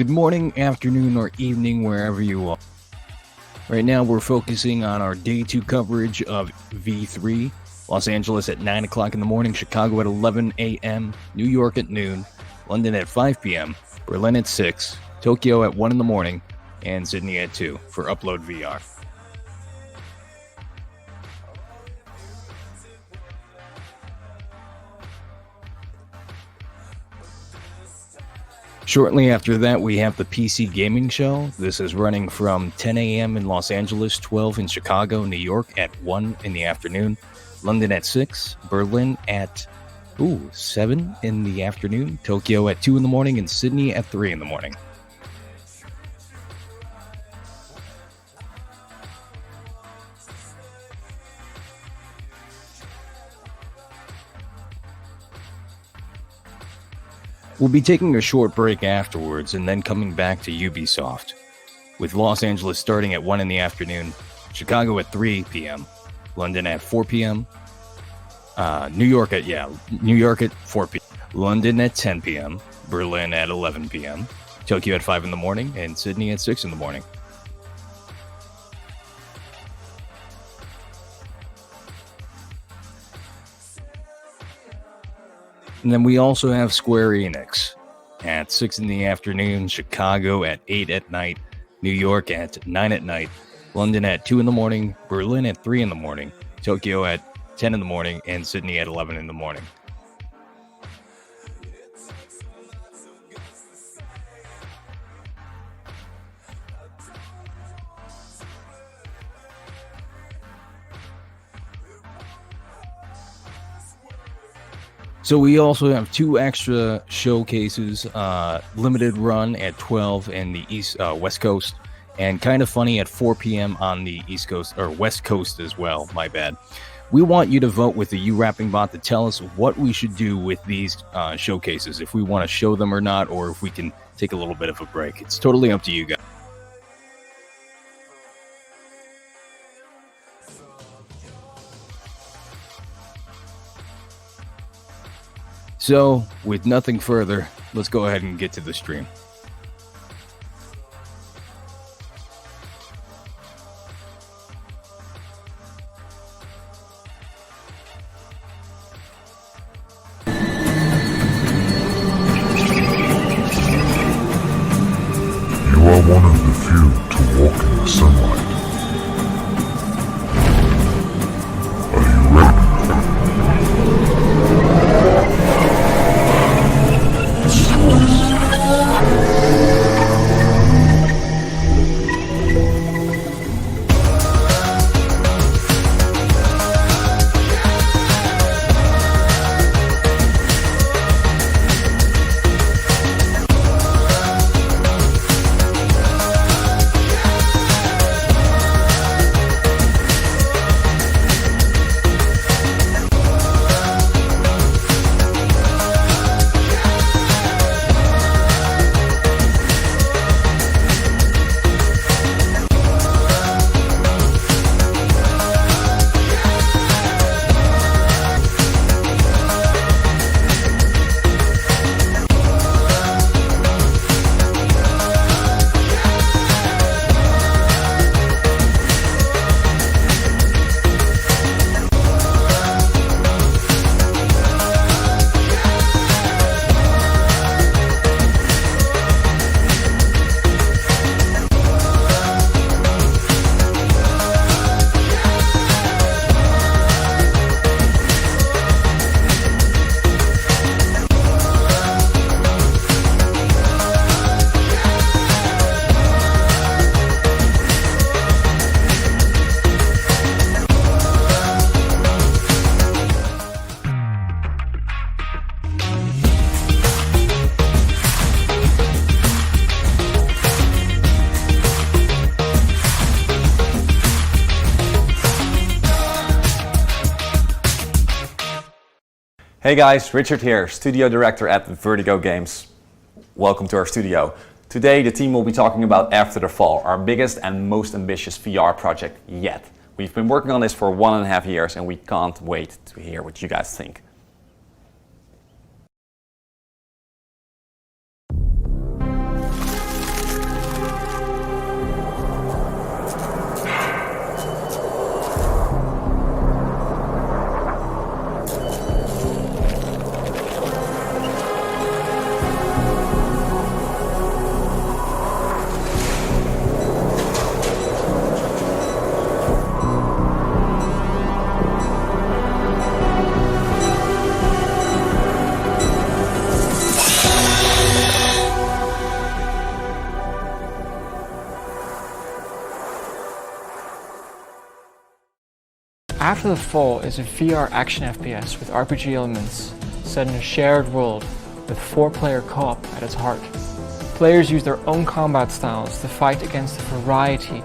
Good morning, afternoon, or evening, wherever you are. Right now, we're focusing on our Day 2 coverage of V3. Los Angeles at 9 o'clock in the morning, Chicago at 11 a.m., New York at noon, London at 5 p.m., Berlin at 6, Tokyo at 1 in the morning, and Sydney at 2 for UploadVR. Shortly after that, we have the PC Gaming Show. This is running from 10 a.m. in Los Angeles, 12 in Chicago, New York at 1 in the afternoon, London at 6, Berlin at 7 in the afternoon, Tokyo at 2 in the morning, and Sydney at 3 in the morning. We'll be taking a short break afterwards and then coming back to Ubisoft, with Los Angeles starting at 1 in the afternoon, Chicago at 3 p.m., London at 4 p.m., New York at 4 p.m., London at 10 p.m., Berlin at 11 p.m., Tokyo at 5 in the morning, and Sydney at 6 in the morning. And then we also have Square Enix at 6 in the afternoon, Chicago at 8 at night, New York at 9 at night, London at 2 in the morning, Berlin at 3 in the morning, Tokyo at 10 in the morning, and Sydney at 11 in the morning. So we also have 2 extra showcases, limited run at 12 in the West Coast, and Kind of Funny at 4 p.m. on the East Coast, or West Coast as well, my bad. We want you to vote with the U-Wrapping bot to tell us what we should do with these showcases, if we want to show them or not, or if we can take a little bit of a break. It's totally up to you guys. So, with nothing further, let's go ahead and get to the stream. You are one of the few to walk in the sunlight. Are you ready? Hey guys, Richard here, Studio Director at Vertigo Games. Welcome to our studio. Today the team will be talking about After the Fall, our biggest and most ambitious VR project yet. We've been working on this for 1.5 years and we can't wait to hear what you guys think. After the Fall is a VR action FPS with RPG elements set in a shared world with 4-player co-op at its heart. Players use their own combat styles to fight against a variety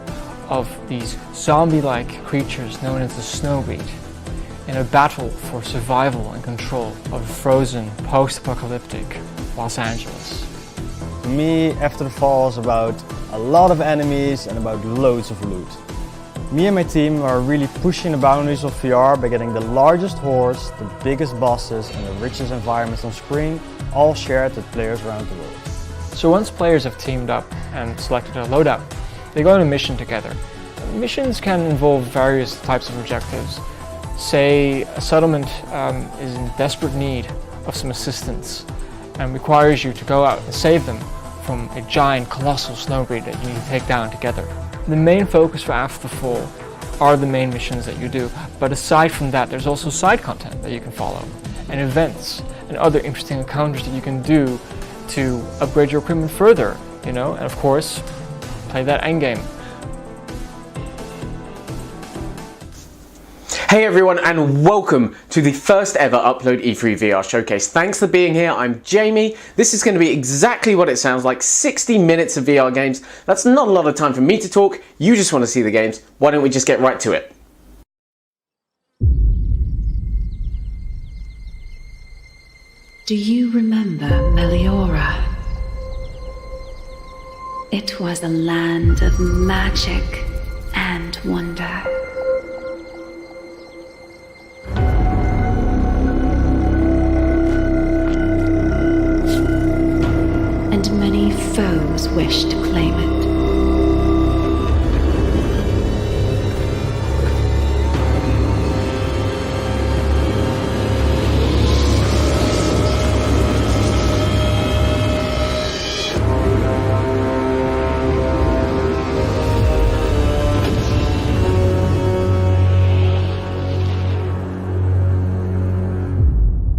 of these zombie-like creatures known as the Snow Wraith in a battle for survival and control of a frozen, post-apocalyptic Los Angeles. For me, After the Fall is about a lot of enemies and about loads of loot. Me and my team are really pushing the boundaries of VR by getting the largest hordes, the biggest bosses and the richest environments on screen, all shared with players around the world. So once players have teamed up and selected a loadout, they go on a mission together. Missions can involve various types of objectives. Say a settlement is in desperate need of some assistance and requires you to go out and save them from a giant, colossal snow wraith that you need to take down together. The main focus for After the Fall are the main missions that you do, but aside from that, there's also side content that you can follow, and events, and other interesting encounters that you can do to upgrade your equipment further, and of course, play that endgame. Hey everyone, and welcome to the first ever Upload E3 VR showcase. Thanks for being here. I'm Jamie. This is going to be exactly what it sounds like, 60 minutes of VR games. That's not a lot of time for me to talk. You just want to see the games. Why don't we just get right to it? Do you remember Meliora? It was a land of magic and wonder. And many foes wished to claim it.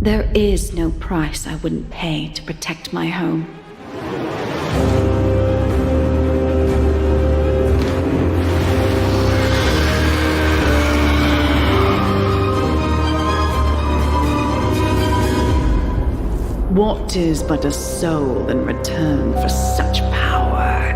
There is no price I wouldn't pay to protect my home. What is but a soul in return for such power?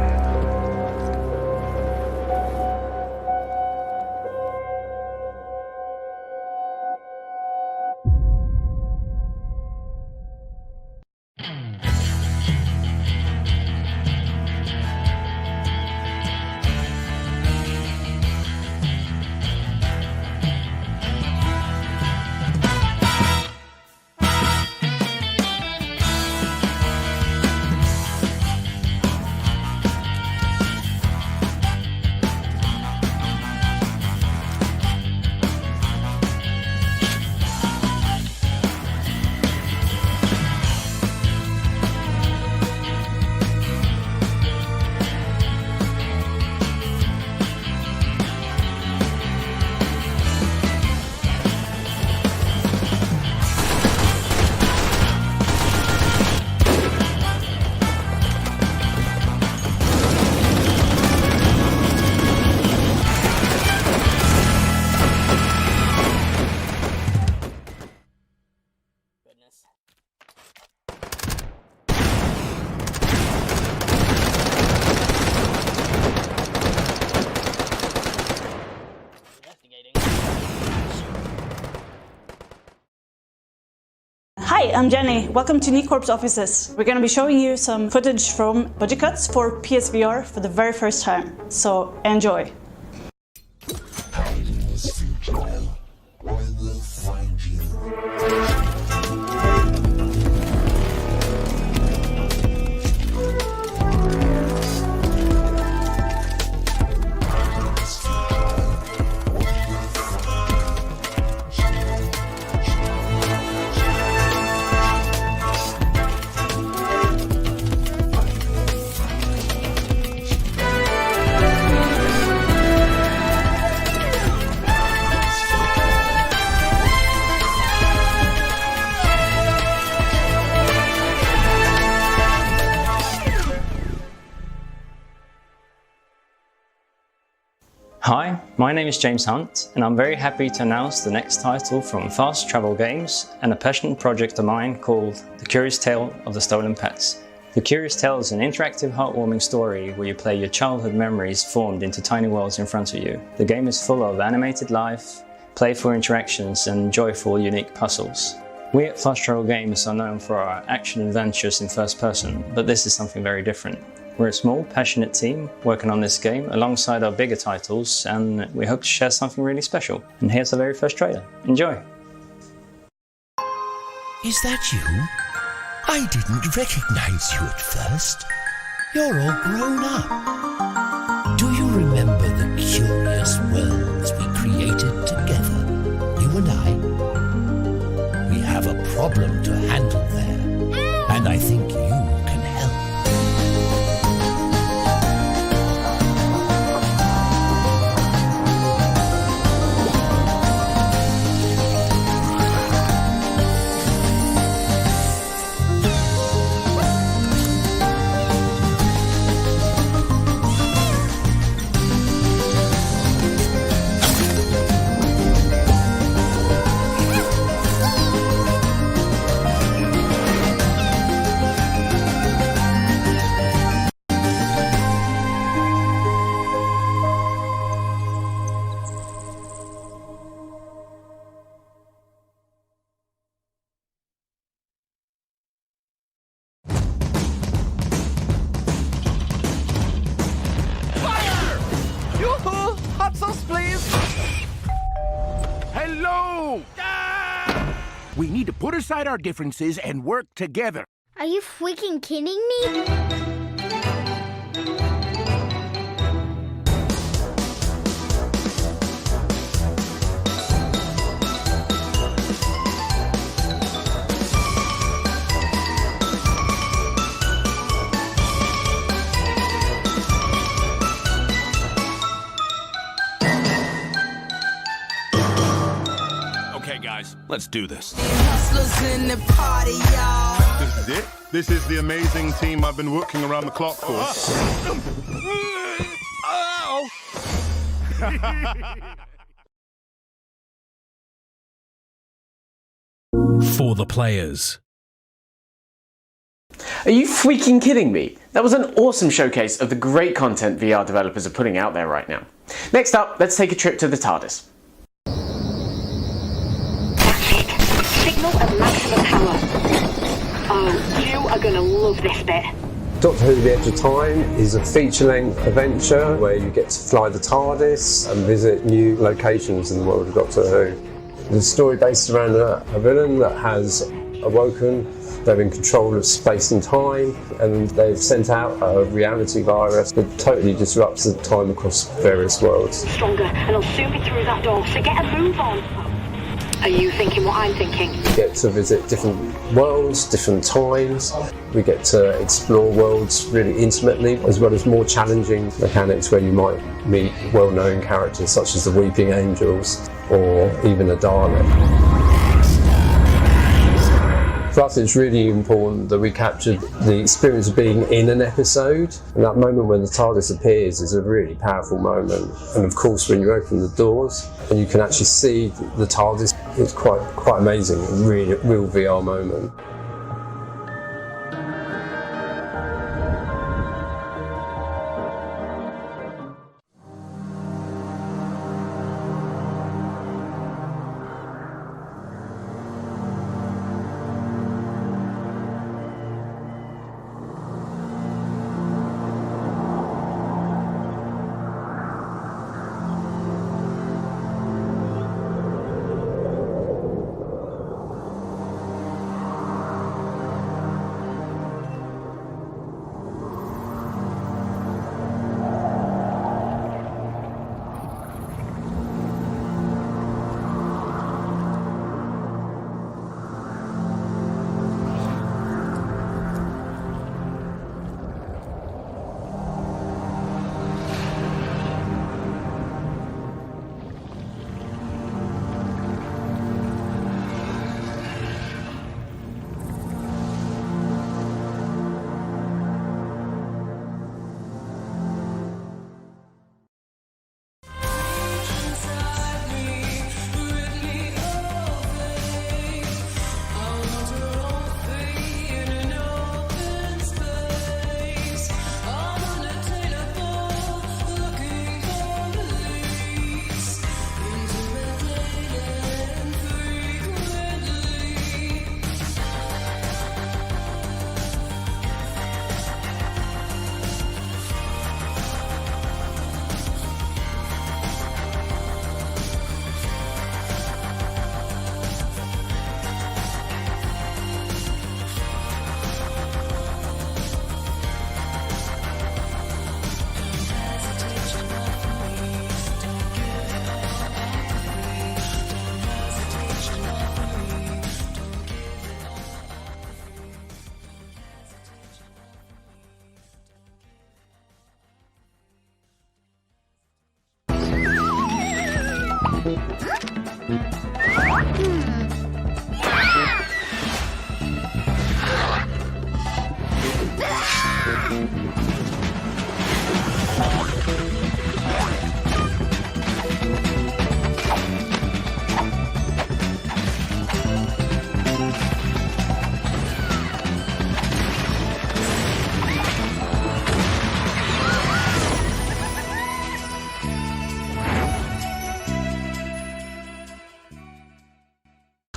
Hi, I'm Jenny. Welcome to Nicorp's offices. We're going to be showing you some footage from budget cuts for PSVR for the very first time. So enjoy. Hi, my name is James Hunt, and I'm very happy to announce the next title from Fast Travel Games and a passion project of mine called The Curious Tale of the Stolen Pets. The Curious Tale is an interactive, heartwarming story where you play your childhood memories formed into tiny worlds in front of you. The game is full of animated life, playful interactions, and joyful, unique puzzles. We at Fast Travel Games are known for our action adventures in first person, but this is something very different. We're a small, passionate team working on this game alongside our bigger titles, and we hope to share something really special. And here's the very first trailer. Enjoy! Is that you? I didn't recognize you at first. You're all grown up. Do you remember the curious worlds we created together, you and I? We have a problem to handle there, and I think you can help. Hello! We need to put aside our differences and work together. Are you freaking kidding me? Okay, guys, let's do this. In the party, y'all. This is it. This is the amazing team I've been working around the clock for. Oh! For the players. Are you freaking kidding me? That was an awesome showcase of the great content VR developers are putting out there right now. Next up, let's take a trip to the TARDIS. Signal at maximum power. Oh, you are going to love this bit. Doctor Who The Edge of Time is a feature-length adventure where you get to fly the TARDIS and visit new locations in the world of Doctor Who. There's a story based around a villain that has awoken. They're in control of space and time, and they've sent out a reality virus that totally disrupts the time across various worlds. Stronger, and I'll soon be through that door, so get a move on. Are you thinking what I'm thinking? We get to visit different worlds, different times. We get to explore worlds really intimately, as well as more challenging mechanics where you might meet well-known characters such as the Weeping Angels or even a Dalek. For us, it's really important that we captured the experience of being in an episode, and that moment when the TARDIS appears is a really powerful moment. And of course, when you open the doors and you can actually see the TARDIS, it's quite amazing, a really real VR moment.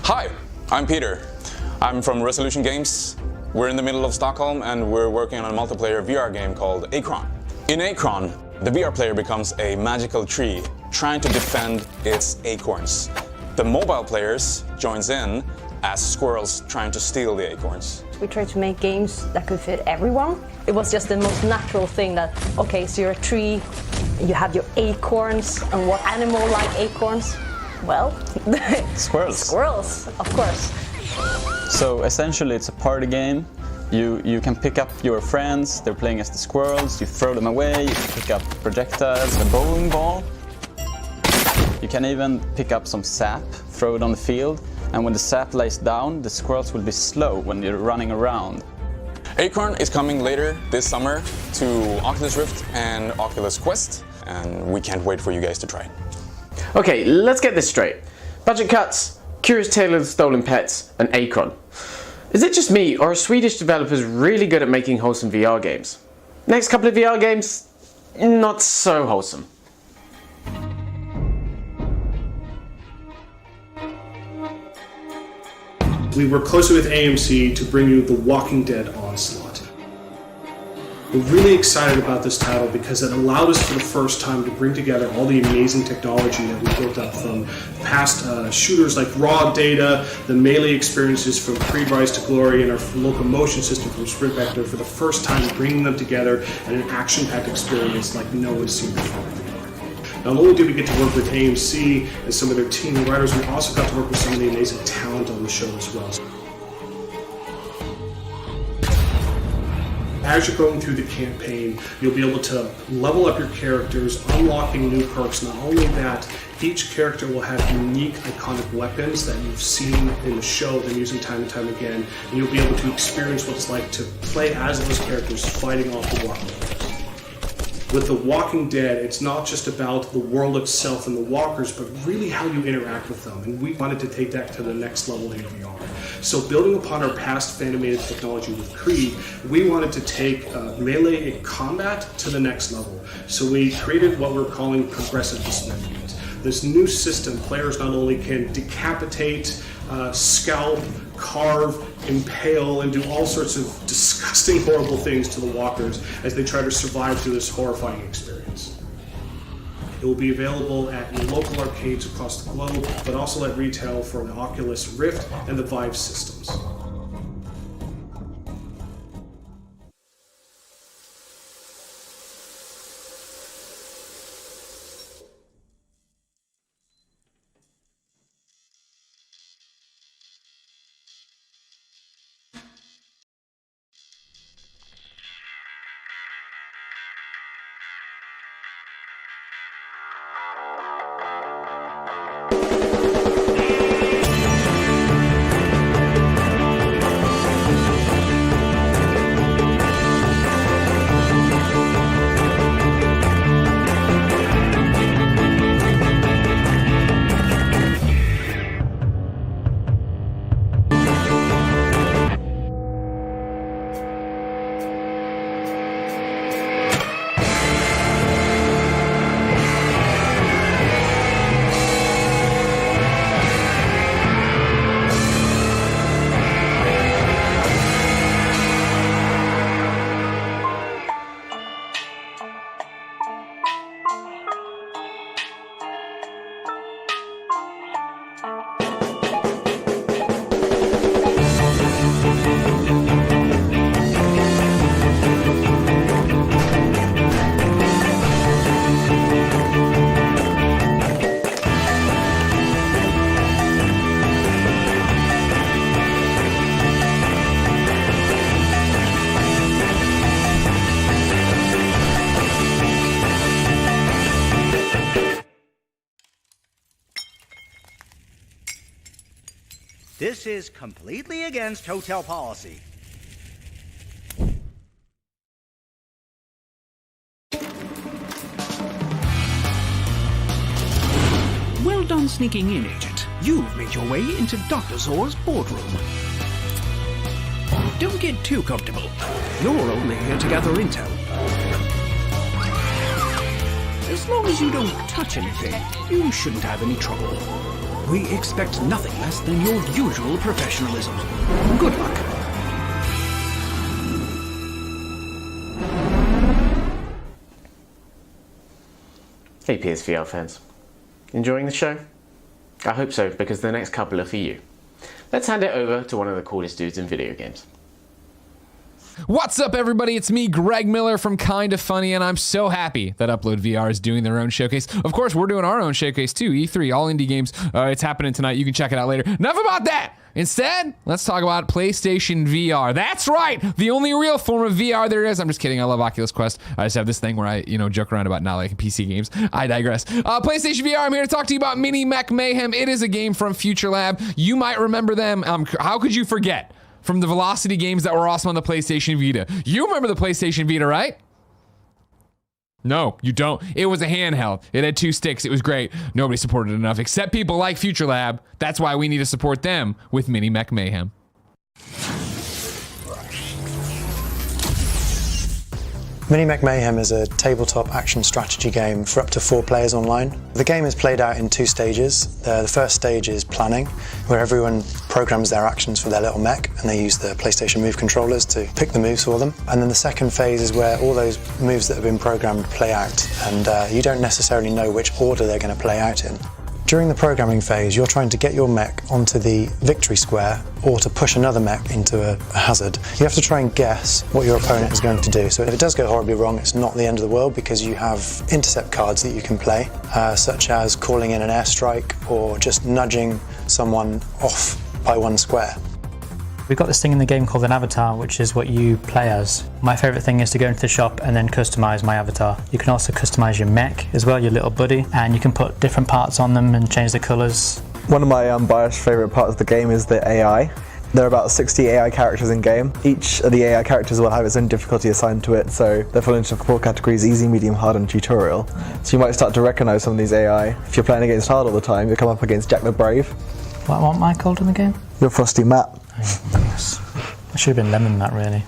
Hi, I'm Peter. I'm from Resolution Games. We're in the middle of Stockholm and we're working on a multiplayer VR game called Acron. In Acron, the VR player becomes a magical tree trying to defend its acorns. The mobile players joins in as squirrels trying to steal the acorns. We tried to make games that could fit everyone. It was just the most natural thing that, okay, so you're a tree, you have your acorns, and what animal like acorns? Well, squirrels. Squirrels, of course. So essentially it's a party game. You can pick up your friends, they're playing as the squirrels, you throw them away, you can pick up projectiles, a bowling ball. You can even pick up some sap, throw it on the field, and when the sap lays down, the squirrels will be slow when you're running around. Acron is coming later this summer to Oculus Rift and Oculus Quest, and we can't wait for you guys to try it. Okay, let's get this straight. Budget cuts, Curious Tale of the Stolen Pets, and Acron. Is it just me, or are Swedish developers really good at making wholesome VR games? Next couple of VR games, not so wholesome. We work closely with AMC to bring you The Walking Dead Onslaught. We're really excited about this title because it allowed us for the first time to bring together all the amazing technology that we built up from past shooters like Raw Data, the melee experiences from Pre-Rise to Glory, and our locomotion system from Sprint Vector for the first time, bringing them together in an action-packed experience like no one's seen before. Not only did we get to work with AMC and some of their team and writers, we also got to work with some of the amazing talent on the show as well. As you're going through the campaign, you'll be able to level up your characters, unlocking new perks. Not only that, each character will have unique, iconic weapons that you've seen in the show, them using time and time again, and you'll be able to experience what it's like to play as those characters fighting off the walkers. With The Walking Dead, it's not just about the world itself and the walkers, but really how you interact with them, and we wanted to take that to the next level in VR. So building upon our past fan-animated technology with Creed, we wanted to take melee combat to the next level. So we created what we're calling progressive dismemberment. This new system, players not only can decapitate, scalp, carve, impale, and do all sorts of disgusting, horrible things to the walkers as they try to survive through this horrifying experience. It will be available at your local arcades across the globe, but also at retail for the Oculus Rift and the Vive systems. This is completely against hotel policy. Well done sneaking in, Agent. You've made your way into Dr. Zor's boardroom. Don't get too comfortable. You're only here to gather intel. As long as you don't touch anything, you shouldn't have any trouble. We expect nothing less than your usual professionalism. Good luck. Hey PSVR fans, enjoying the show? I hope so, because the next couple are for you. Let's hand it over to one of the coolest dudes in video games. What's up everybody, it's me, Greg Miller from Kinda Funny, and I'm so happy that UploadVR is doing their own showcase. Of course, we're doing our own showcase too, E3, all indie games. It's happening tonight, you can check it out later. Enough about that! Instead, let's talk about PlayStation VR. That's right, the only real form of VR there is. I'm just kidding, I love Oculus Quest. I just have this thing where I, joke around about not liking PC games. I digress. PlayStation VR, I'm here to talk to you about Mini Mech Mayhem. It is a game from Future Lab. You might remember them. How could you forget? From the Velocity games that were awesome on the PlayStation Vita. You remember the PlayStation Vita, right? No, you don't. It was a handheld. It had 2 sticks. It was great. Nobody supported it enough, except people like Future Lab. That's why we need to support them with Mini Mech Mayhem. Mini Mech Mayhem is a tabletop action strategy game for up to 4 players online. The game is played out in 2 stages. The first stage is planning, where everyone programs their actions for their little mech and they use the PlayStation Move controllers to pick the moves for them. And then the second phase is where all those moves that have been programmed play out, and you don't necessarily know which order they're going to play out in. During the programming phase, you're trying to get your mech onto the victory square or to push another mech into a hazard. You have to try and guess what your opponent is going to do. So if it does go horribly wrong, it's not the end of the world because you have intercept cards that you can play, such as calling in an airstrike or just nudging someone off by 1 square. We've got this thing in the game called an avatar, which is what you play as. My favourite thing is to go into the shop and then customise my avatar. You can also customise your mech as well, your little buddy, and you can put different parts on them and change the colours. One of my unbiased favourite parts of the game is the AI. There are about 60 AI characters in game. Each of the AI characters will have its own difficulty assigned to it, so they fall into 4 categories: easy, medium, hard and tutorial. So you might start to recognise some of these AI. If you're playing against hard all the time, you'll come up against Jack the Brave. What am I called in the game? You're Frosty Matt. Yes. I should have been Lemon Matt, really.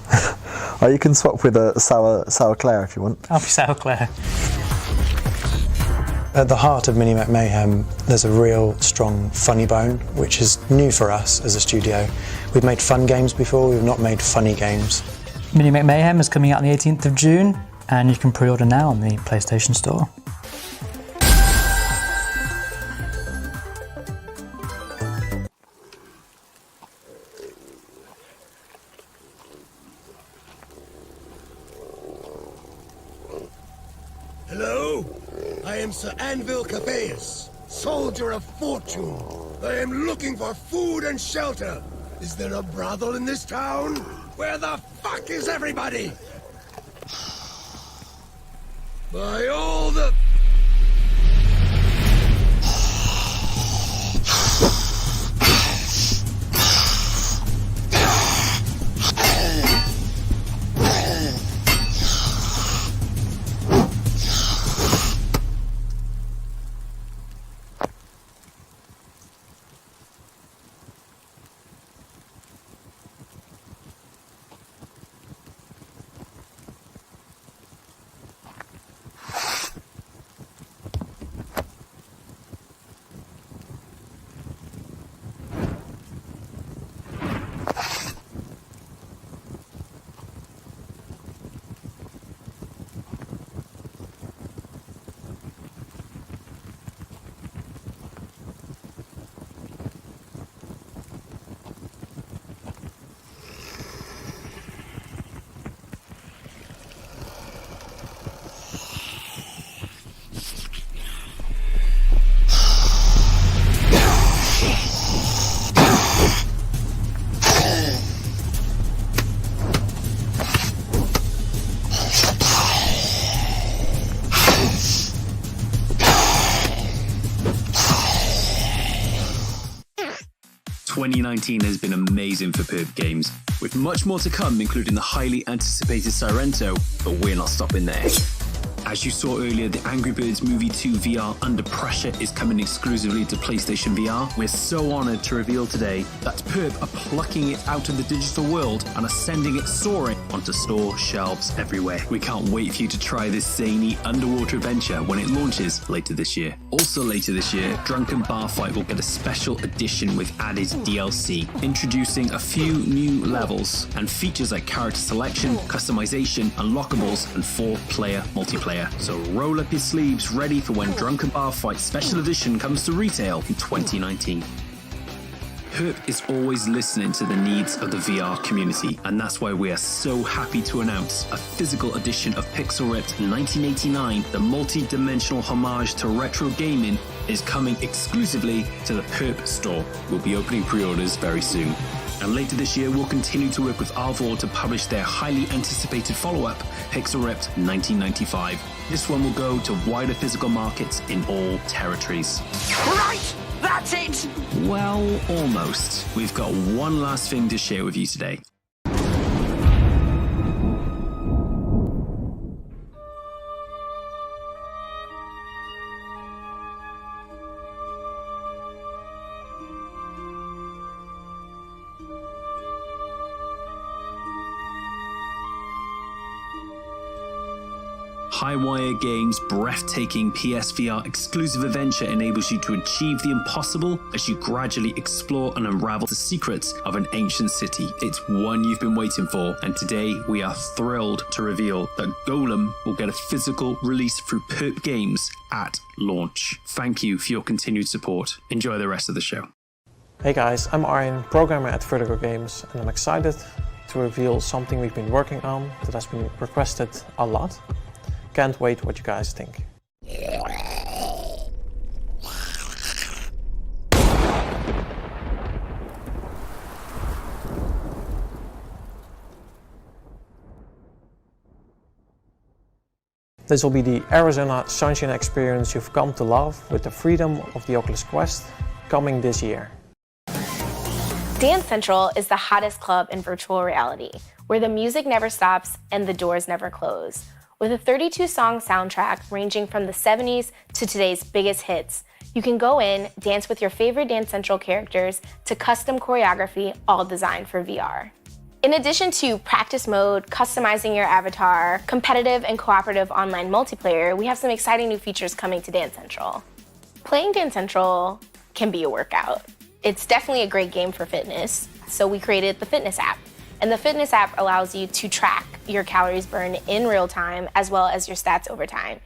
Or you can swap with a Sour Claire if you want. I'll be Sour Claire. At the heart of Mini Mech Mayhem, there's a real strong funny bone, which is new for us as a studio. We've made fun games before, we've not made funny games. Mini Mech Mayhem is coming out on the 18th of June, and you can pre-order now on the PlayStation Store. Hello? I am Sir Anvil Cabeus, soldier of fortune. I am looking for food and shelter. Is there a brothel in this town? Where the fuck is everybody? By all the... ...2019 has been amazing for PIB Games, with much more to come, including the highly anticipated Sorrento, but we're not stopping there. As you saw earlier, the Angry Birds Movie 2 VR Under Pressure is coming exclusively to PlayStation VR. We're so honored to reveal today that Perp are plucking it out of the digital world and are sending it soaring onto store shelves everywhere. We can't wait for you to try this zany underwater adventure when it launches later this year. Also later this year, Drunken Bar Fight will get a special edition with added DLC, introducing a few new levels and features like character selection, customization, unlockables, and 4-player multiplayer. So roll up your sleeves, ready for when Drunken Bar Fight Special Edition comes to retail in 2019. Perp is always listening to the needs of the VR community, and that's why we are so happy to announce a physical edition of Pixel Ripped 1989, the multi-dimensional homage to retro gaming, is coming exclusively to the Perp store. We'll be opening pre-orders very soon. And later this year, we'll continue to work with Arvor to publish their highly anticipated follow-up, Pixel Ripped 1995. This one will go to wider physical markets in all territories. Right! That's it! Well, almost. We've got one last thing to share with you today. Highwire Games' breathtaking PSVR exclusive adventure enables you to achieve the impossible as you gradually explore and unravel the secrets of an ancient city. It's one you've been waiting for, and today we are thrilled to reveal that Golem will get a physical release through Perp Games at launch. Thank you for your continued support. Enjoy the rest of the show. Hey guys, I'm Arjen, programmer at Vertigo Games, and I'm excited to reveal something we've been working on that has been requested a lot. Can't wait what you guys think. This will be the Arizona Sunshine experience you've come to love with the freedom of the Oculus Quest, coming this year. Dance Central is the hottest club in virtual reality, where the music never stops and the doors never close. With a 32-song soundtrack ranging from the 70s to today's biggest hits, you can go in, dance with your favorite Dance Central characters to custom choreography, all designed for VR. In addition to practice mode, customizing your avatar, competitive and cooperative online multiplayer, we have some exciting new features coming to Dance Central. Playing Dance Central can be a workout. It's definitely a great game for fitness, so we created the Fitness app. And the Fitness app allows you to track your calories burned in real time as well as your stats over time.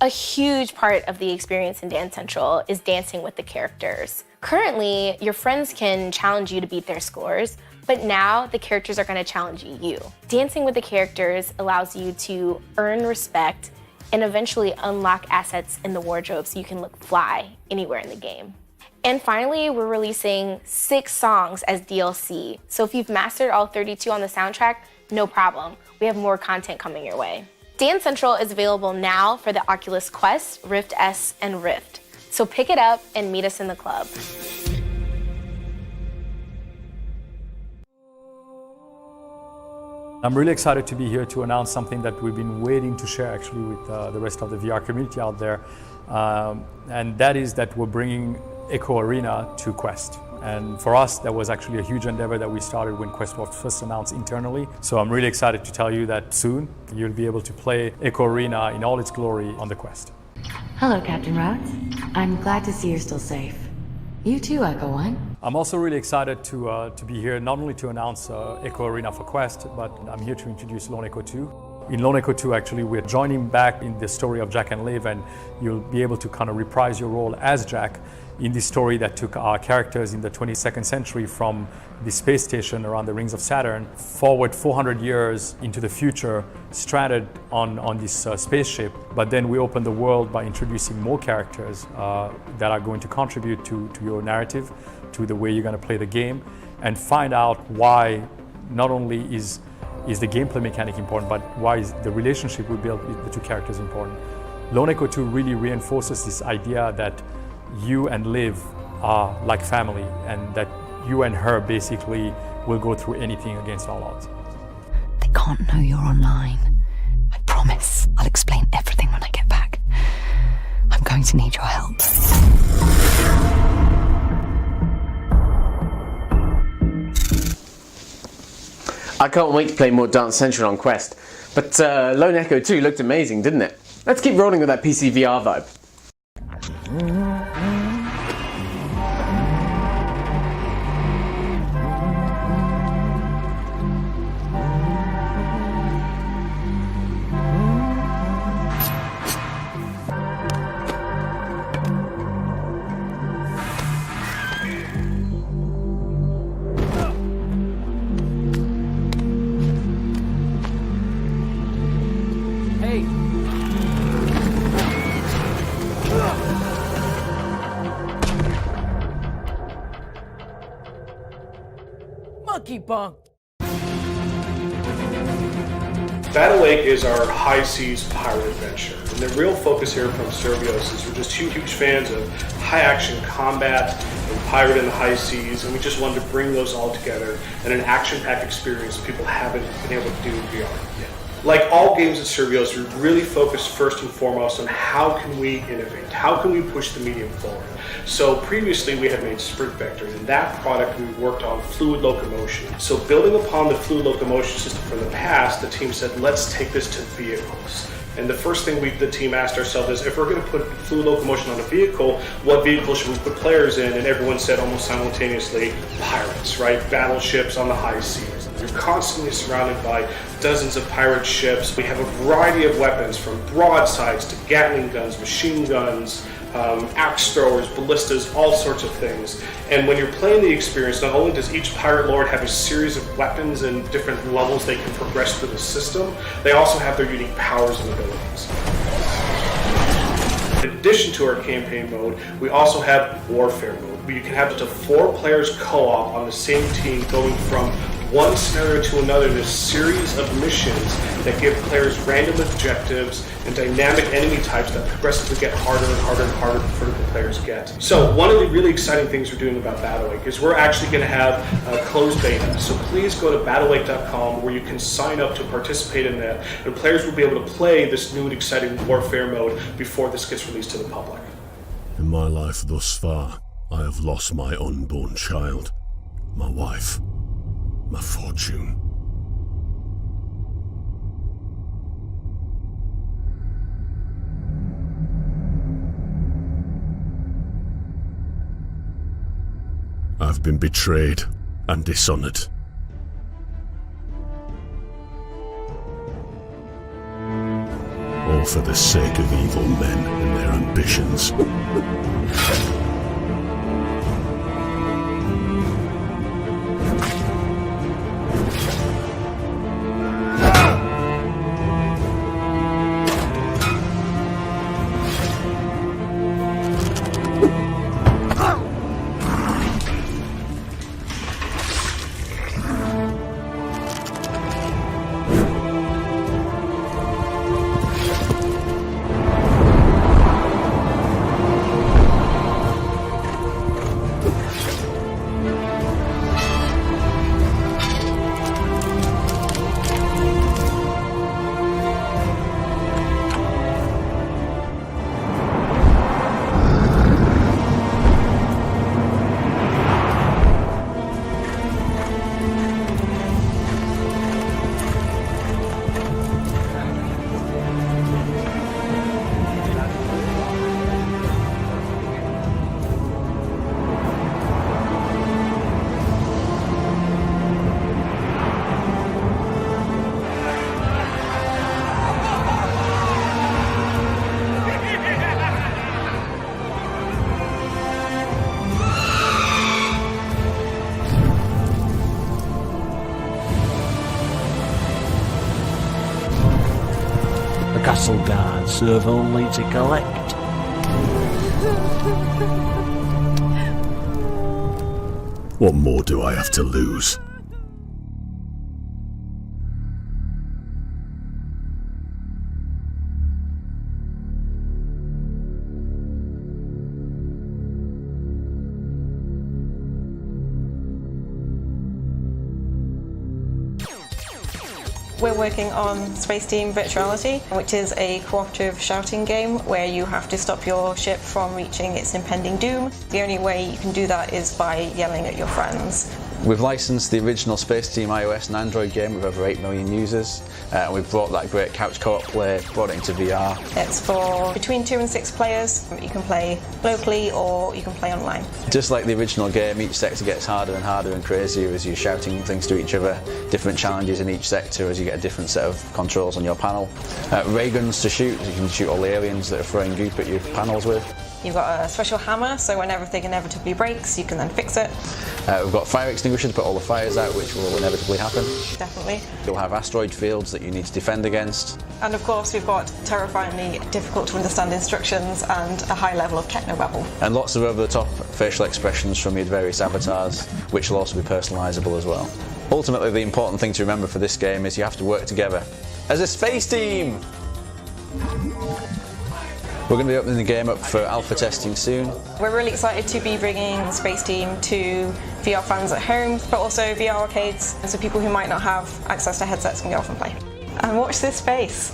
A huge part of the experience in Dance Central is dancing with the characters. Currently, your friends can challenge you to beat their scores, but now the characters are going to challenge you. Dancing with the characters allows you to earn respect and eventually unlock assets in the wardrobe so you can look fly anywhere in the game. And finally, we're releasing 6 songs as DLC. So if you've mastered all 32 on the soundtrack, no problem. We have more content coming your way. Dance Central is available now for the Oculus Quest, Rift S, and Rift. So pick it up and meet us in the club. I'm really excited to be here to announce something that we've been waiting to share actually with the rest of the VR community out there. And that is that we're bringing Echo Arena to Quest. And for us, that was actually a huge endeavor that we started when Quest was first announced internally. So I'm really excited to tell you that soon you'll be able to play Echo Arena in all its glory on the Quest. Hello, Captain Rhodes. I'm glad to see you're still safe. You too, Echo One. I'm also really excited to be here not only to announce Echo Arena for Quest, but I'm here to introduce Lone Echo 2. In Lone Echo 2, actually, we're joining back in the story of Jack and Liv, and you'll be able to kind of reprise your role as Jack in this story that took our characters in the 22nd century from the space station around the rings of Saturn forward 400 years into the future, stranded on this spaceship. But then we open the world by introducing more characters that are going to contribute to your narrative, to the way you're going to play the game, and find out why not only is the gameplay mechanic important, but why is the relationship we build with the two characters important. Lone Echo 2 really reinforces this idea that you and Liv are like family, and that you and her basically will go through anything against all odds. They can't know you're online. I promise. I'll explain everything when I going to need your help. I can't wait to play more Dance Central on Quest. But Lone Echo 2 looked amazing, didn't it? Let's keep rolling with that PSVR vibe. Monkey bunk. Battle Lake is our high seas pirate adventure, and the real focus here from Servios is we're just huge fans of high action combat and pirate in the high seas, and we just wanted to bring those all together in an action-packed experience people haven't been able to do in VR yet. Like all games at Servios, we really focus first and foremost on how can we innovate, how can we push the medium forward. So previously we had made sprint vectors, and that product we worked on fluid locomotion. So building upon the fluid locomotion system from the past, the team said, let's take this to vehicles. And the first thing the team asked ourselves is, if we're going to put fluid locomotion on a vehicle, what vehicle should we put players in? And everyone said almost simultaneously, pirates, right? Battleships on the high seas. You're constantly surrounded by dozens of pirate ships. We have a variety of weapons, from broadsides to Gatling guns, machine guns, axe throwers, ballistas, all sorts of things. And when you're playing the experience, not only does each pirate lord have a series of weapons and different levels they can progress through the system, they also have their unique powers and abilities. In addition to our campaign mode, we also have warfare mode, where you can have up to 4 players co-op on the same team, going from one scenario to another in a series of missions that give players random objectives and dynamic enemy types that progressively get harder and harder and harder the further the players get. So one of the really exciting things we're doing about Battle Lake is we're actually going to have a closed beta. So please go to battlelake.com, where you can sign up to participate in that, and players will be able to play this new and exciting warfare mode before this gets released to the public. In my life thus far, I have lost my unborn child, my wife, my fortune. I've been betrayed and dishonored. All for the sake of evil men and their ambitions. Castle guards serve only to collect. What more do I have to lose? We're working on Space Team Virtuality, which is a cooperative shouting game where you have to stop your ship from reaching its impending doom. The only way you can do that is by yelling at your friends. We've licensed the original Space Team iOS and Android game with over 8 million users. We've brought that great couch co-op play, brought it into VR. It's for between 2 and 6 players. You can play locally or you can play online. Just like the original game, each sector gets harder and harder and crazier as you're shouting things to each other. Different challenges in each sector as you get a different set of controls on your panel. Ray guns to shoot, you can shoot all the aliens that are throwing goop at your panels with. You've got a special hammer, so when everything inevitably breaks, you can then fix it. We've got fire extinguishers to put all the fires out, which will inevitably happen. Definitely. You'll have asteroid fields that you need to defend against. And of course, we've got terrifyingly difficult to understand instructions and a high level of technobabble. And lots of over-the-top facial expressions from your various avatars, which will also be personalisable as well. Ultimately, the important thing to remember for this game is you have to work together as a space team! We're going to be opening the game up for alpha testing soon. We're really excited to be bringing the Space Team to VR fans at home, but also VR arcades, so people who might not have access to headsets can go off and play. And watch this space.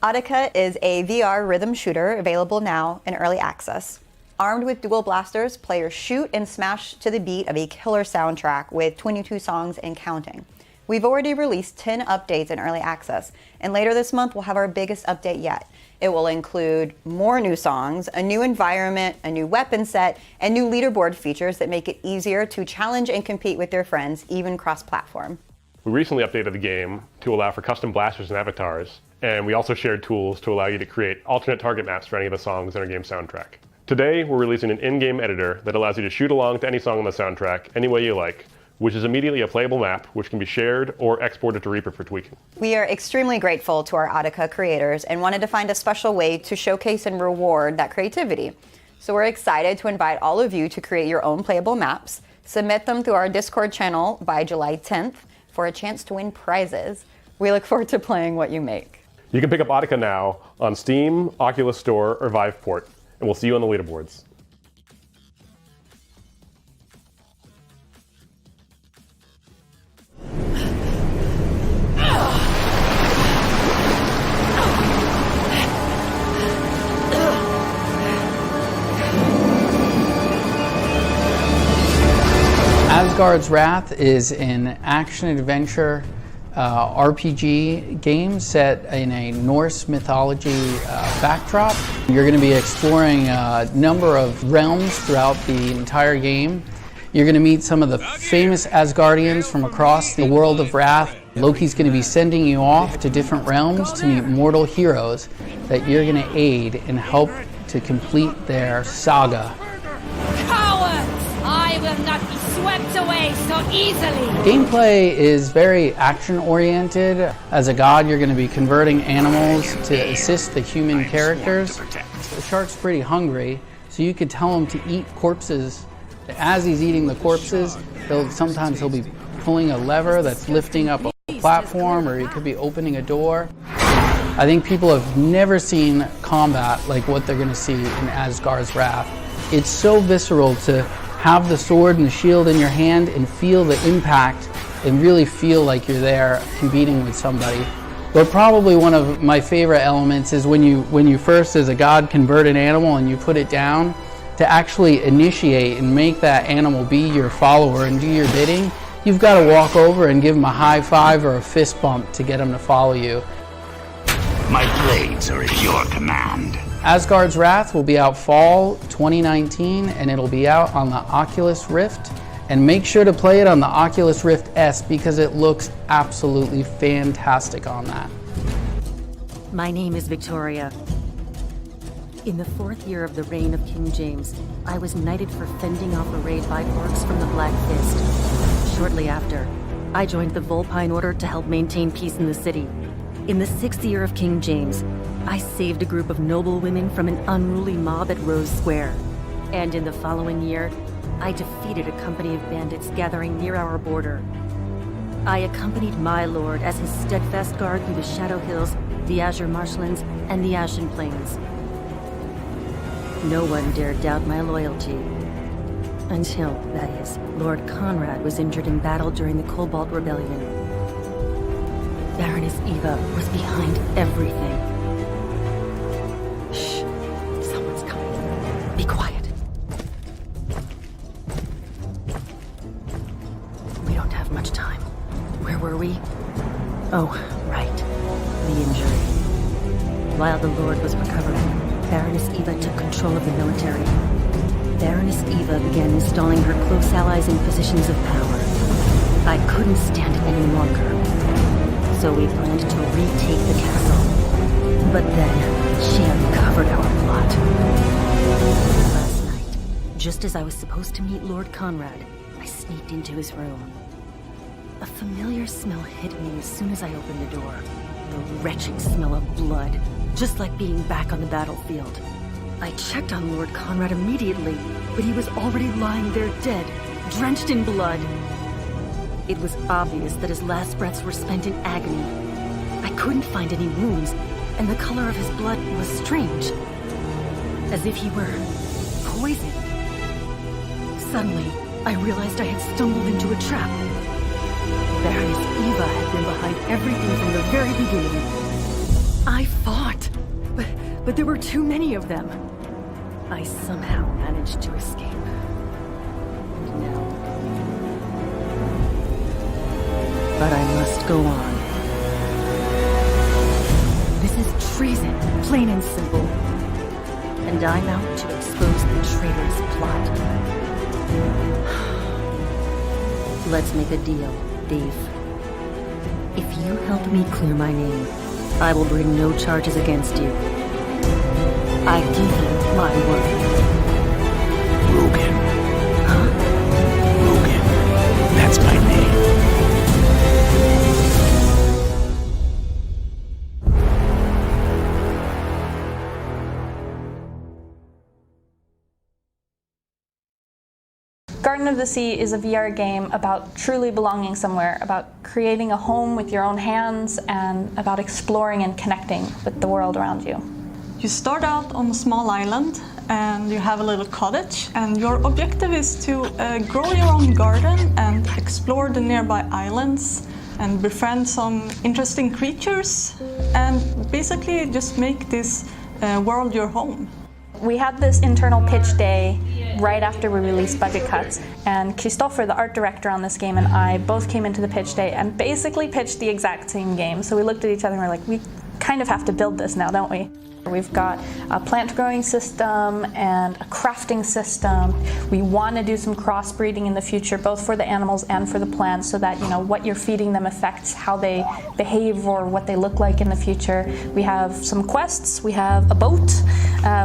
Audica is a VR rhythm shooter available now in early access. Armed with dual blasters, players shoot and smash to the beat of a killer soundtrack with 22 songs and counting. We've already released 10 updates in early access, and later this month we'll have our biggest update yet. It will include more new songs, a new environment, a new weapon set, and new leaderboard features that make it easier to challenge and compete with your friends, even cross-platform. We recently updated the game to allow for custom blasters and avatars, and we also shared tools to allow you to create alternate target maps for any of the songs in our game soundtrack. Today, we're releasing an in-game editor that allows you to shoot along to any song on the soundtrack any way you like, which is immediately a playable map which can be shared or exported to Reaper for tweaking. We are extremely grateful to our Audica creators and wanted to find a special way to showcase and reward that creativity. So we're excited to invite all of you to create your own playable maps, submit them through our Discord channel by July 10th for a chance to win prizes. We look forward to playing what you make. You can pick up Audica now on Steam, Oculus Store, or Viveport. And we'll see you on the leaderboards. Asgard's Wrath is an action-adventure RPG game set in a Norse mythology backdrop. You're going to be exploring a number of realms throughout the entire game. You're going to meet some of the famous Asgardians from across the world of Wrath. Loki's going to be sending you off to different realms to meet mortal heroes that you're going to aid and help to complete their saga. Cowards! I will not be swept away so easily! Gameplay is very action-oriented. As a god, you're going to be converting animals to assist the human characters. The shark's pretty hungry, so you could tell him to eat corpses. As he's eating the corpses, sometimes he'll be pulling a lever that's lifting up a platform, or he could be opening a door. I think people have never seen combat like what they're going to see in Asgard's Wrath. It's so visceral to have the sword and the shield in your hand and feel the impact and really feel like you're there competing with somebody. But probably one of my favorite elements is when you first as a god convert an animal and you put it down, to actually initiate and make that animal be your follower and do your bidding, you've got to walk over and give him a high five or a fist bump to get him to follow you. My blades are at your command. Asgard's Wrath will be out fall 2019, and it'll be out on the Oculus Rift. And make sure to play it on the Oculus Rift S because it looks absolutely fantastic on that. My name is Victoria. In the 4th year of the reign of King James, I was knighted for fending off a raid by orcs from the Black Fist. Shortly after, I joined the Vulpine Order to help maintain peace in the city. In the 6th year of King James, I saved a group of noble women from an unruly mob at Rose Square. And in the following year, I defeated a company of bandits gathering near our border. I accompanied my lord as his steadfast guard through the Shadow Hills, the Azure Marshlands, and the Ashen Plains. No one dared doubt my loyalty. Until, that is, Lord Conrad was injured in battle during the Cobalt Rebellion. Baroness Eva was behind everything. Shh. Someone's coming. Be quiet. We don't have much time. Where were we? Oh, right. The injury. While the Lord was recovering, Baroness Eva took control of the military. Baroness Eva began installing her close allies in positions of power. I couldn't stand it any longer. So we planned to retake the castle. But then, she uncovered our plot. Last night, just as I was supposed to meet Lord Conrad, I sneaked into his room. A familiar smell hit me as soon as I opened the door. The wretched smell of blood, just like being back on the battlefield. I checked on Lord Conrad immediately, but he was already lying there dead, drenched in blood. It was obvious that his last breaths were spent in agony. I couldn't find any wounds, and the color of his blood was strange, as if he were poisoned. Suddenly, I realized I had stumbled into a trap. Baroness Eva had been behind everything from the very beginning. I fought, but there were too many of them. I somehow managed to escape. And now... But I must go on. This is treason, plain and simple. And I'm out to expose the traitor's plot. Let's make a deal, Dave. If you help me clear my name, I will bring no charges against you. I give you my word. Logan. Huh? Logan. That's my name. Garden of the Sea is a VR game about truly belonging somewhere, about creating a home with your own hands, and about exploring and connecting with the world around you. You start out on a small island and you have a little cottage, and your objective is to grow your own garden and explore the nearby islands and befriend some interesting creatures and basically just make this world your home. We had this internal pitch day right after we released budget cuts, and Christopher, the art director on this game, and I both came into the pitch day and basically pitched the exact same game. So we looked at each other and we're like, we kind of have to build this now, don't we? We've got a plant growing system and a crafting system. We want to do some crossbreeding in the future, both for the animals and for the plants, so that, you know, what you're feeding them affects how they behave or what they look like in the future. We have some quests. We have a boat.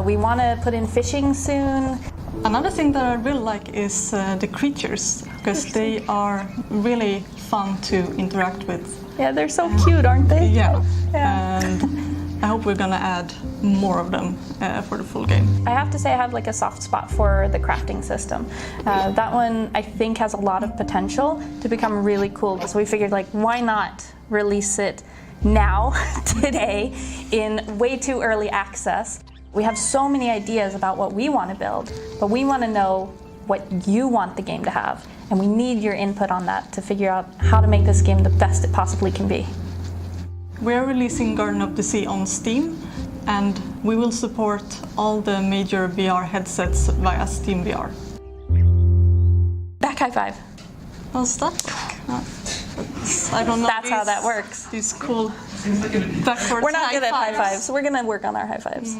We want to put in fishing soon. Another thing that I really like is the creatures, because they are really fun to interact with. Yeah, they're so cute, aren't they? Yeah. And I hope we're gonna add more of them for the full game. I have to say I have like a soft spot for the crafting system. That one I think has a lot of potential to become really cool. So we figured, like, why not release it now, today, in way too early access. We have so many ideas about what we want to build, but we want to know what you want the game to have. And we need your input on that to figure out how to make this game the best it possibly can be. We're releasing Garden of the Sea on Steam, and we will support all the major VR headsets via Steam VR. Back high five. What's that? I don't know. That's how that works. These cool backwards. We're not good at high fives, so we're going to work on our high fives.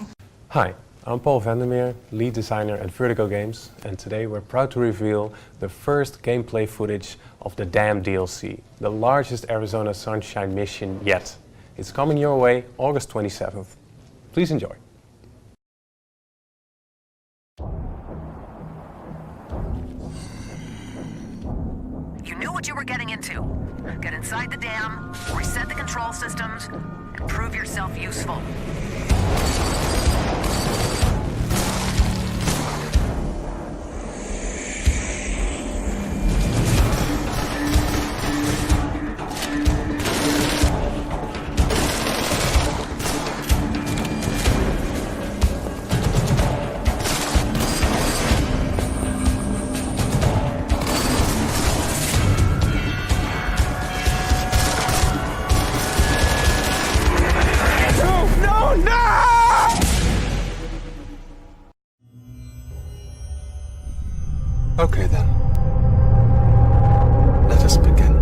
Hi, I'm Paul Vandermeer, lead designer at Vertigo Games, and today we're proud to reveal the first gameplay footage of the Dam DLC, the largest Arizona Sunshine mission yet. It's coming your way August 27th. Please enjoy. You knew what you were getting into. Get inside the dam, reset the control systems, and prove yourself useful. Okay then. Let us begin.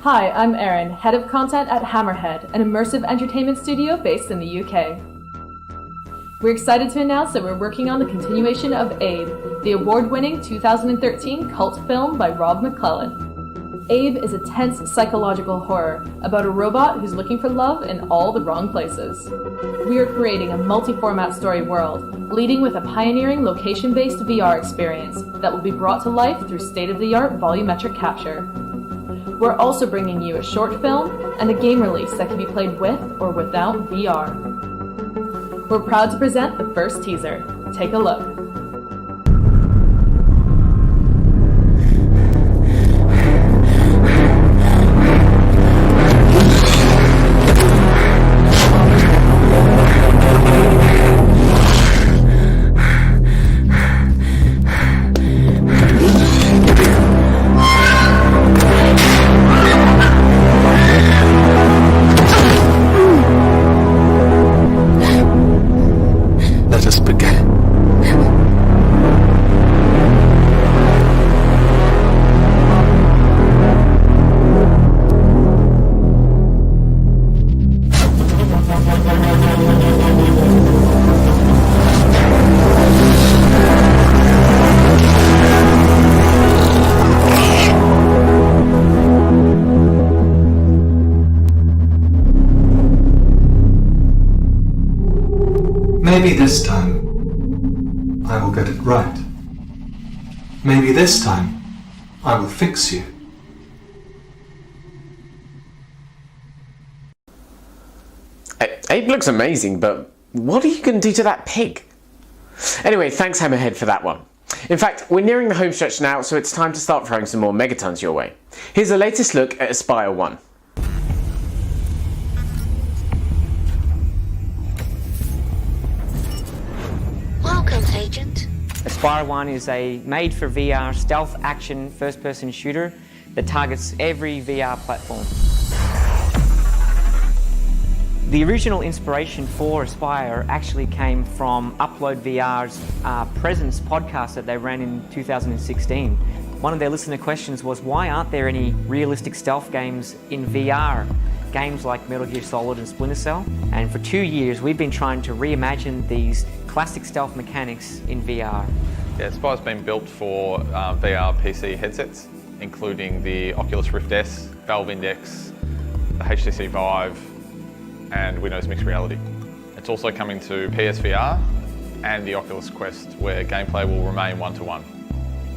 Hi, I'm Erin, Head of Content at Hammerhead, an immersive entertainment studio based in the UK. We're excited to announce that we're working on the continuation of Abe, the award-winning 2013 cult film by Rob McClellan. Abe is a tense psychological horror about a robot who's looking for love in all the wrong places. We are creating a multi-format story world, leading with a pioneering location-based VR experience that will be brought to life through state-of-the-art volumetric capture. We're also bringing you a short film and a game release that can be played with or without VR. We're proud to present the first teaser. Take a look. Let us begin. Maybe this time I will get it right. Maybe this time I will fix you. Abe looks amazing, but what are you going to do to that pig? Anyway, thanks Hammerhead for that one. In fact, we're nearing the home stretch now, so it's time to start throwing some more megatons your way. Here's the latest look at Aspire 1. Welcome, Agent. Aspire 1 is a made-for-VR stealth action first-person shooter that targets every VR platform. The original inspiration for Aspire actually came from UploadVR's Presence podcast that they ran in 2016. One of their listener questions was, why aren't there any realistic stealth games in VR? Games like Metal Gear Solid and Splinter Cell. And for 2 years, we've been trying to reimagine these classic stealth mechanics in VR. Yeah, Aspire's been built for VR PC headsets, including the Oculus Rift S, Valve Index, the HTC Vive, and Windows Mixed Reality. It's also coming to PSVR and the Oculus Quest, where gameplay will remain one-to-one.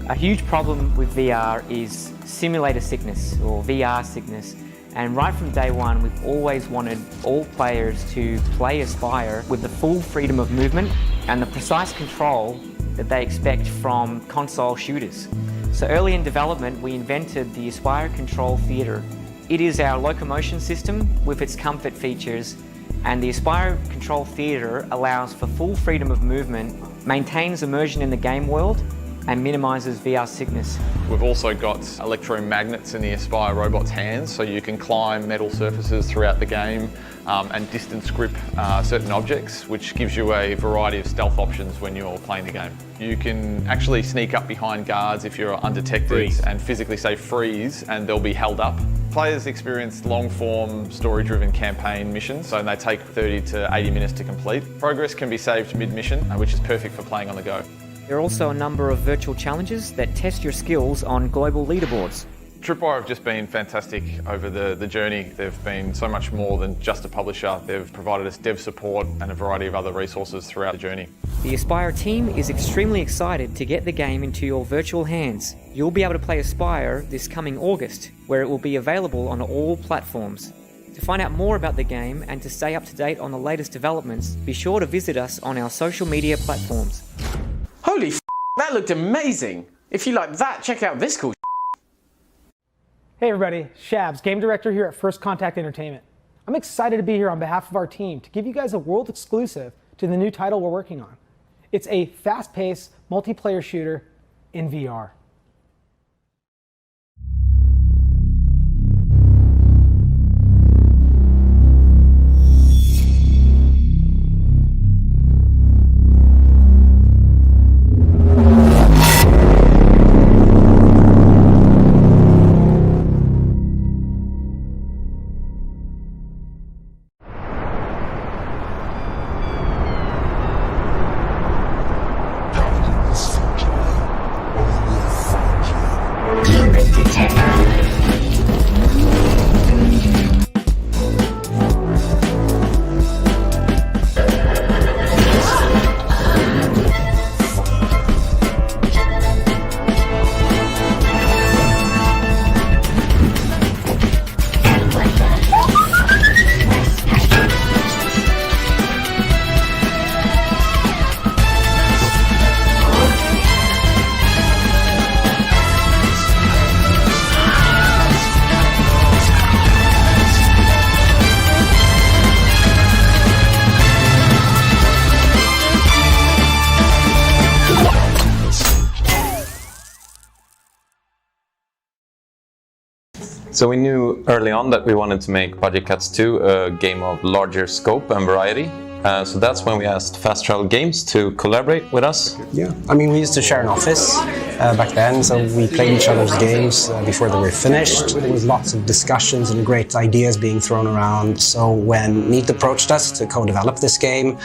A huge problem with VR is simulator sickness, or VR sickness. And right from day one, we've always wanted all players to play Aspire with the full freedom of movement and the precise control that they expect from console shooters. So early in development, we invented the Aspire Control Theatre. It is our locomotion system with its comfort features, and the Aspire Control Theatre allows for full freedom of movement, maintains immersion in the game world, and minimises VR sickness. We've also got electromagnets in the Aspire robot's hands, so you can climb metal surfaces throughout the game and distance grip certain objects, which gives you a variety of stealth options when you're playing the game. You can actually sneak up behind guards if you're undetected and physically say freeze, and they'll be held up. Players experience long-form, story-driven campaign missions, so they take 30 to 80 minutes to complete. Progress can be saved mid-mission, which is perfect for playing on the go. There are also a number of virtual challenges that test your skills on global leaderboards. Tripwire have just been fantastic over the journey. They've been so much more than just a publisher. They've provided us dev support and a variety of other resources throughout the journey. The Aspire team is extremely excited to get the game into your virtual hands. You'll be able to play Aspire this coming August, where it will be available on all platforms. To find out more about the game and to stay up to date on the latest developments, be sure to visit us on our social media platforms. Holy f***, that looked amazing! If you like that, check out this cool Hey everybody, Shabs, Game Director here at First Contact Entertainment. I'm excited to be here on behalf of our team to give you guys a world exclusive to the new title we're working on. It's a fast-paced, multiplayer shooter in VR. So we knew early on that we wanted to make Budget Cuts 2 a game of larger scope and variety. So that's when we asked Fast Travel Games to collaborate with us. Yeah, I mean, we used to share an office back then, so we played each other's games before they were finished. There was lots of discussions and great ideas being thrown around. So when Neat approached us to co-develop this game,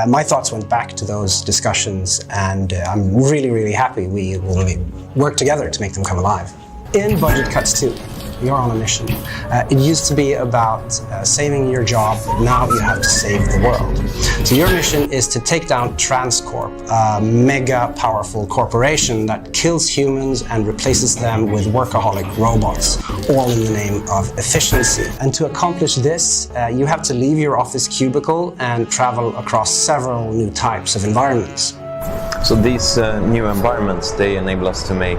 my thoughts went back to those discussions, and I'm really, really happy we will work together to make them come alive. In Budget Cuts 2, you're on a mission. It used to be about saving your job, but now you have to save the world. So your mission is to take down Transcorp, a mega powerful corporation that kills humans and replaces them with workaholic robots, all in the name of efficiency. And to accomplish this, you have to leave your office cubicle and travel across several new types of environments. So these new environments, they enable us to make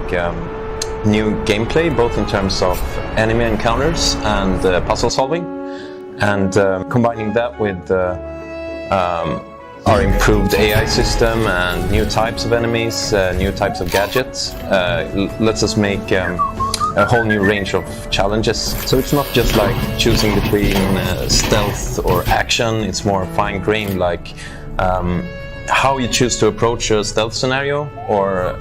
new gameplay, both in terms of enemy encounters and puzzle solving, and combining that with our improved AI system and new types of enemies, new types of gadgets, lets us make a whole new range of challenges. So it's not just like choosing between stealth or action, it's more fine-grained, like how you choose to approach a stealth scenario, or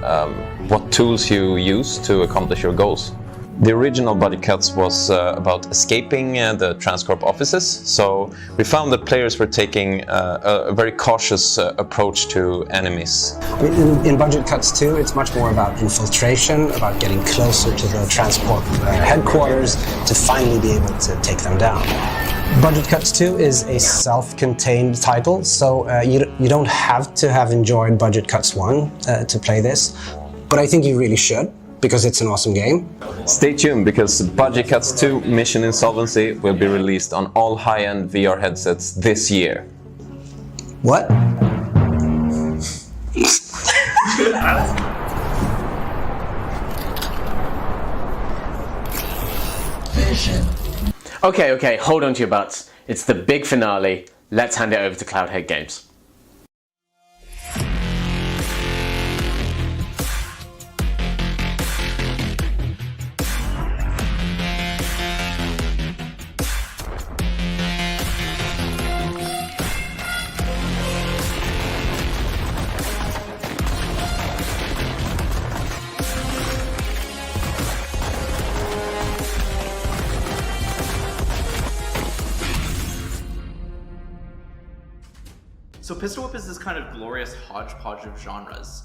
what tools you use to accomplish your goals. The original Budget Cuts was about escaping the Transcorp offices, so we found that players were taking a very cautious approach to enemies. In Budget Cuts 2, it's much more about infiltration, about getting closer to the Transcorp headquarters to finally be able to take them down. Budget Cuts 2 is a self-contained title, so you don't have to have enjoyed Budget Cuts 1 to play this, but I think you really should, because it's an awesome game. Stay tuned, because Budget Cuts 2 Mission Insolvency will be released on all high-end VR headsets this year. What? Okay, hold on to your butts. It's the big finale. Let's hand it over to Cloudhead Games. So Pistol Whip is this kind of glorious hodgepodge of genres.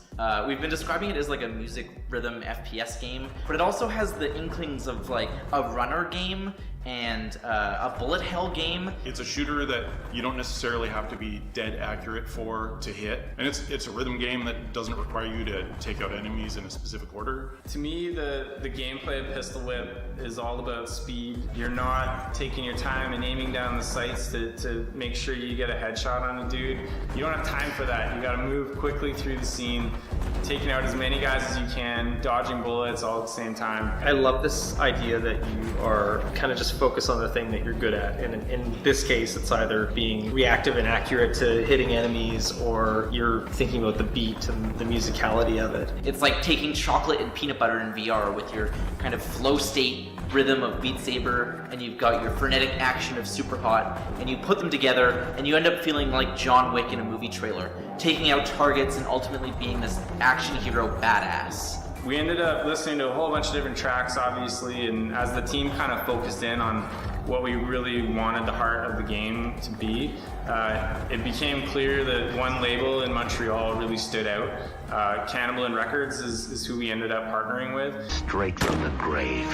We've been describing it as like a music rhythm FPS game, but it also has the inklings of like a runner game and a bullet hell game. It's a shooter that you don't necessarily have to be dead accurate for to hit, and it's a rhythm game that doesn't require you to take out enemies in a specific order. To me, the gameplay of Pistol Whip is all about speed. You're not taking your time and aiming down the sights to make sure you get a headshot on a dude. You don't have time for that. You gotta move quickly through the scene, taking out as many guys as you can, dodging bullets all at the same time. I love this idea that you are kind of just focus on the thing that you're good at. And in this case, it's either being reactive and accurate to hitting enemies, or you're thinking about the beat and the musicality of it. It's like taking chocolate and peanut butter in VR with your kind of flow state rhythm of Beat Saber, and you've got your frenetic action of Super Hot, and you put them together and you end up feeling like John Wick in a movie trailer, taking out targets and ultimately being this action hero badass. We ended up listening to a whole bunch of different tracks, obviously, and as the team kind of focused in on what we really wanted the heart of the game to be, it became clear that one label in Montreal really stood out. Cannibal Records is who we ended up partnering with. Straight from the grave.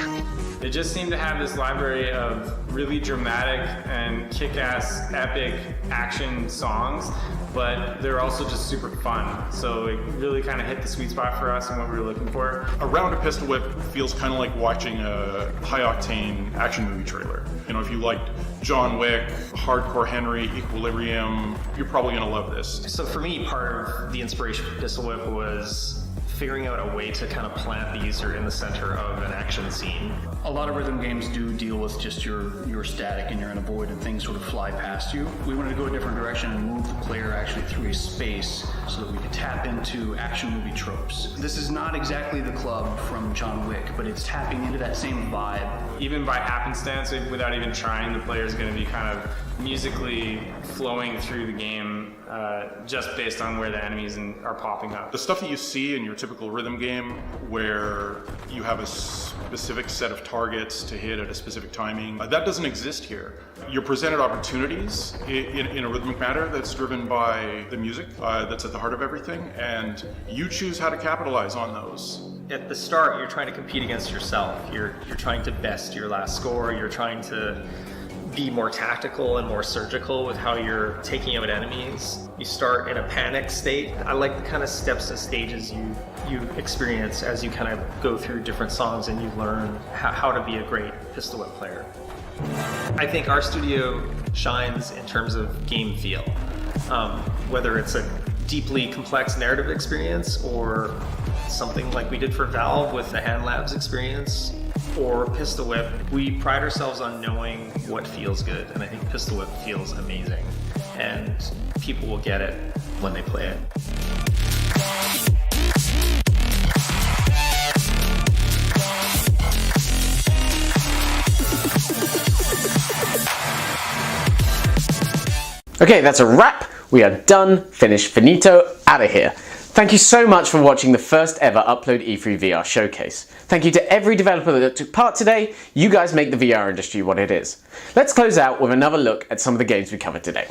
It just seemed to have this library of really dramatic and kick-ass epic action songs, but they're also just super fun. So it really kind of hit the sweet spot for us and what we were looking for. A round of Pistol Whip feels kind of like watching a high-octane action movie trailer. You know, if you liked John Wick, Hardcore Henry, Equilibrium, you're probably gonna love this. So for me, part of the inspiration for Pistol Whip was figuring out a way to kind of plant the user in the center of an action scene. A lot of rhythm games do deal with just your static and you're in a void and things sort of fly past you. We wanted to go a different direction and move the player actually through a space so that we could tap into action movie tropes. This is not exactly the club from John Wick, but it's tapping into that same vibe. Even by happenstance, without even trying, the player is going to be kind of musically flowing through the game just based on where the enemies are popping up. The stuff that you see in your typical rhythm game where you have a specific set of targets to hit at a specific timing, that doesn't exist here. You're presented opportunities in a rhythmic manner that's driven by the music that's at the heart of everything, and you choose how to capitalize on those. At the start, you're trying to compete against yourself. You're trying to best your last score. You're trying to be more tactical and more surgical with how you're taking out enemies. You start in a panic state. I like the kind of steps and stages you experience as you kind of go through different songs and you learn how to be a great pistol whip player. I think our studio shines in terms of game feel. Whether it's a deeply complex narrative experience or something like we did for Valve with the Hand Labs experience, or Pistol Whip, we pride ourselves on knowing what feels good, and I think Pistol Whip feels amazing, and people will get it when they play it. Okay, that's a wrap. We are done, finished, finito, out of here. Thank you so much for watching the first ever Upload E3 VR showcase. Thank you to every developer that took part today. You guys make the VR industry what it is. Let's close out with another look at some of the games we covered today.